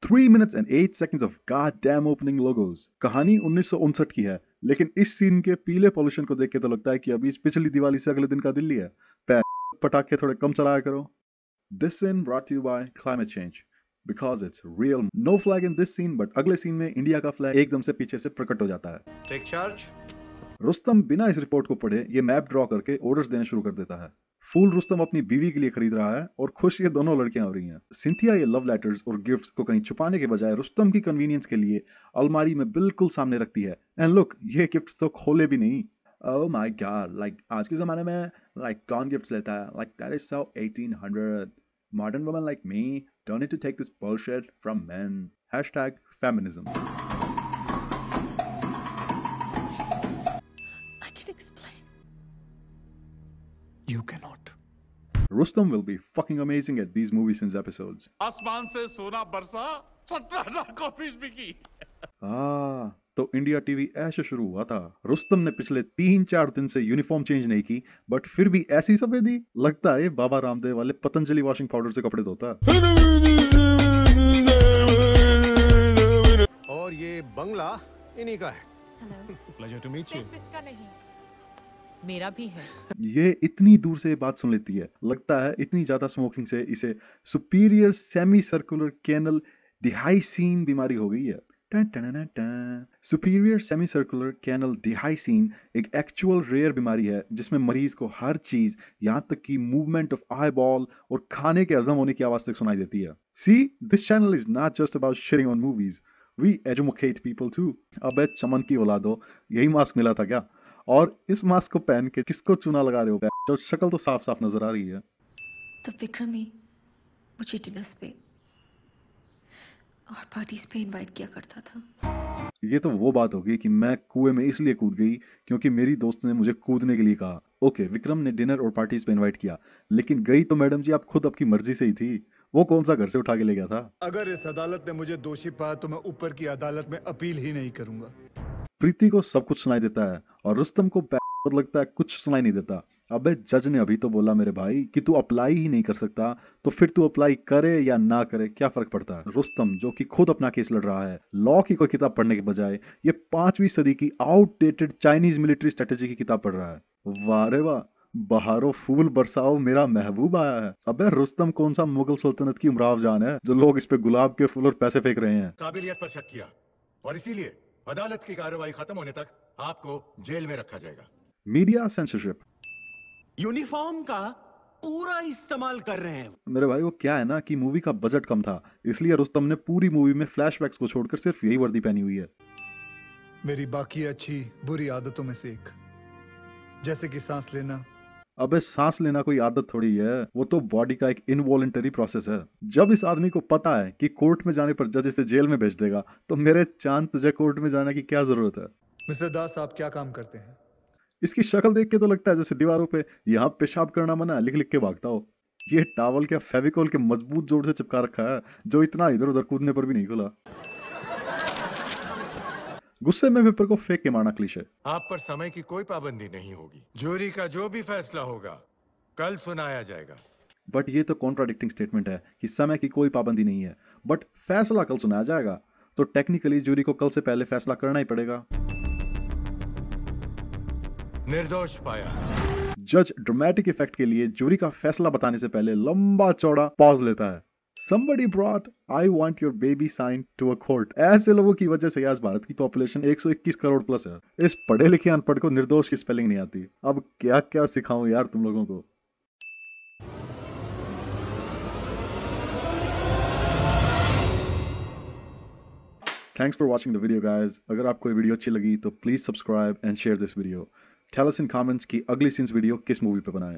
3 minutes and 8 seconds of goddamn opening logos। कहानी 1959 की है, लेकिन इस सीन के पीले पॉल्यूशन को देख के तो लगता है कि अभी पिछली दिवाली से अगले दिन का दिल्ली है। पटाखे थोड़े कम चलाया करो। This scene brought to you by climate change because it's real। No flag in this scene, but अगले सीन में इंडिया का फ्लैग एकदम से पीछे से प्रकट हो जाता है। Take charge. रुस्तम बिना इस रिपोर्ट को पढ़े ये मैप ड्रॉ करके ऑर्डर्स देने शुरू कर देता है। फूल रुस्तम अपनी बीवी के लिए खरीद रहा है और खुश ये दोनों लड़कियां हो रही हैं। सिंथिया ये लव लेटर्स और गिफ्ट्स को कहीं छुपाने के बजाय रुस्तम की कन्वीनियंस के लिए अलमारी में बिल्कुल सामने रखती है। एंड लुक, ये गिफ्ट्स तो खोले भी नहीं। ओह माय गॉड, लाइक आज के जमाने में लाइक कौन गिफ्ट्स लेता है? Like that is so 1800। Modern woman like me don't need to take this bullshit from men. #Feminism. I can explain. You cannot. Rustam will be fucking amazing at these movie scenes episodes. आसमान से सोना बरसा, 17,000 copies बिकी। तो India TV ऐसे शुरू हुआ था। रुस्तम ने पिछले 3-4 दिन से यूनिफॉर्म चेंज नहीं की, बट फिर भी ऐसी सफेदी लगता है बाबा रामदेव वाले पतंजलि वॉशिंग पाउडर से कपड़े धोता है। और ये बंगला इन्हीं का है। Hello. Pleasure to meet you. सिर्फ इसका नहीं, मेरा भी है। ये इतनी दूर से बात सुन लेती है, लगता है इतनी ज्यादा स्मोकिंग से इसे सुपीरियर सेमी सर्कुलर कैनल डिहाइसीन बीमारी हो गई है। सुपीरियर सेमी सर्कुलर कैनल डिहाइसीन एक एक्चुअल रेयर बीमारी है जिसमें मरीज को हर चीज, यहाँ तक कि मूवमेंट ऑफ आई बॉल और खाने के हजम होने की आवाज तक सुनाई देती है। See, this channel is not just about sharing on movies, we educate people too. अबे चमन की औलादो, यही मास्क मिला था क्या? और इस मास्क को पहन के किसको चूना लगा रहे हो? जो शक्ल तो साफ साफ नजर आ रही है। तो विक्रम ही मुझे डिनर्स पे और पार्टीज पे इनवाइट किया करता था। ये तो वो बात होगी कि मैं कुएं में इसलिए कूद गई क्योंकि मेरी दोस्त ने मुझे कूदने के लिए कहा। ओके, विक्रम ने डिनर और पार्टीज पे इनवाइट किया, लेकिन गई तो मैडम जी आप खुद आपकी मर्जी से ही थी। वो कौन सा घर से उठा के ले गया था? अगर इस अदालत ने मुझे दोषी पाया तो मैं ऊपर की अदालत में अपील ही नहीं करूंगा। प्रीति को सब कुछ सुनाई देता है और रुस्तम को लगता है कुछ सुनाई नहीं देता। अबे जज ने अभी तो बोला मेरे भाई कि तू अप्लाई ही नहीं कर सकता, तो फिर तू अप्लाई करे या ना करे क्या फर्क पड़ता है? रुस्तम जो कि खुद अपना केस लड़ रहा है, लॉ की कोई किताब पढ़ने के बजाय ये 5वीं सदी की आउटडेटेड चाइनीज मिलिट्री स्ट्रेटेजी की किताब पढ़ रहा है। वाह रे वाह, बहारो फूल बरसाओ मेरा महबूब आया है। अबे रुस्तम कौन सा मुगल सल्तनत की उमराव जान है जो लोग इस पे गुलाब के फूल और पैसे फेंक रहे हैं? काबिलियत पर शक किया और इसीलिए अदालत की कार्रवाई खत्म होने तक आपको जेल में रखा जाएगा। Media censorship. यूनिफॉर्म का पूरा इस्तेमाल कर रहे हैं। मेरे भाई वो क्या है ना कि मूवी का बजट कम था, इसलिए रुस्तम ने पूरी मूवी में फ्लैशबैक्स को छोड़कर सिर्फ यही वर्दी पहनी हुई है। मेरी बाकी अच्छी बुरी आदतों में से एक, जैसे कि सांस लेना। अबे सांस लेना कोई आदत थोड़ी है, वो तो बॉडी का एक इनवॉलंटरी प्रोसेस है। जब इस आदमी को पता है कि कोर्ट में जाने पर जज इसे जेल में भेज देगा, तो मेरे चांद तुझे कोर्ट में जाने की क्या जरूरत है? मिस्टर दास, आप क्या काम करते हैं? इसकी शक्ल देख के तो लगता है जैसे दीवारों पे यहाँ पेशाब करना मना लिख लिख के भागता हो। ये टावल क्या फेविकॉल के मजबूत जोड़ से चिपका रखा है जो इतना इधर उधर कूदने पर भी नहीं खुला। गुस्से में पेपर को फेंक के मारना क्लीशे। आप पर समय की कोई पाबंदी नहीं होगी। ज्यूरी का जो भी फैसला होगा कल सुनाया जाएगा। बट ये तो कॉन्ट्राडिक्टिंग स्टेटमेंट है कि समय की कोई पाबंदी नहीं है, बट फैसला कल सुनाया जाएगा, तो टेक्निकली ज्यूरी को कल से पहले फैसला करना ही पड़ेगा। निर्दोष पाया। जज ड्रामेटिक इफेक्ट के लिए ज्यूरी का फैसला बताने से पहले लंबा चौड़ा पॉज लेता है। Somebody brought I want your baby sign to a court। ऐसे लोगों की वजह से आज भारत की पॉपुलेशन 121 करोड़ प्लस है। इस पढ़े लिखे अनपढ़ को निर्दोष की स्पेलिंग नहीं आती। अब क्या क्या सिखाऊं यार तुम लोगों को। Thanks for watching the video guys। अगर आपको ये वीडियो अच्छी लगी तो please subscribe and share this video. Tell us in comments कि अगली सीन्स वीडियो किस मूवी पे बनाएं।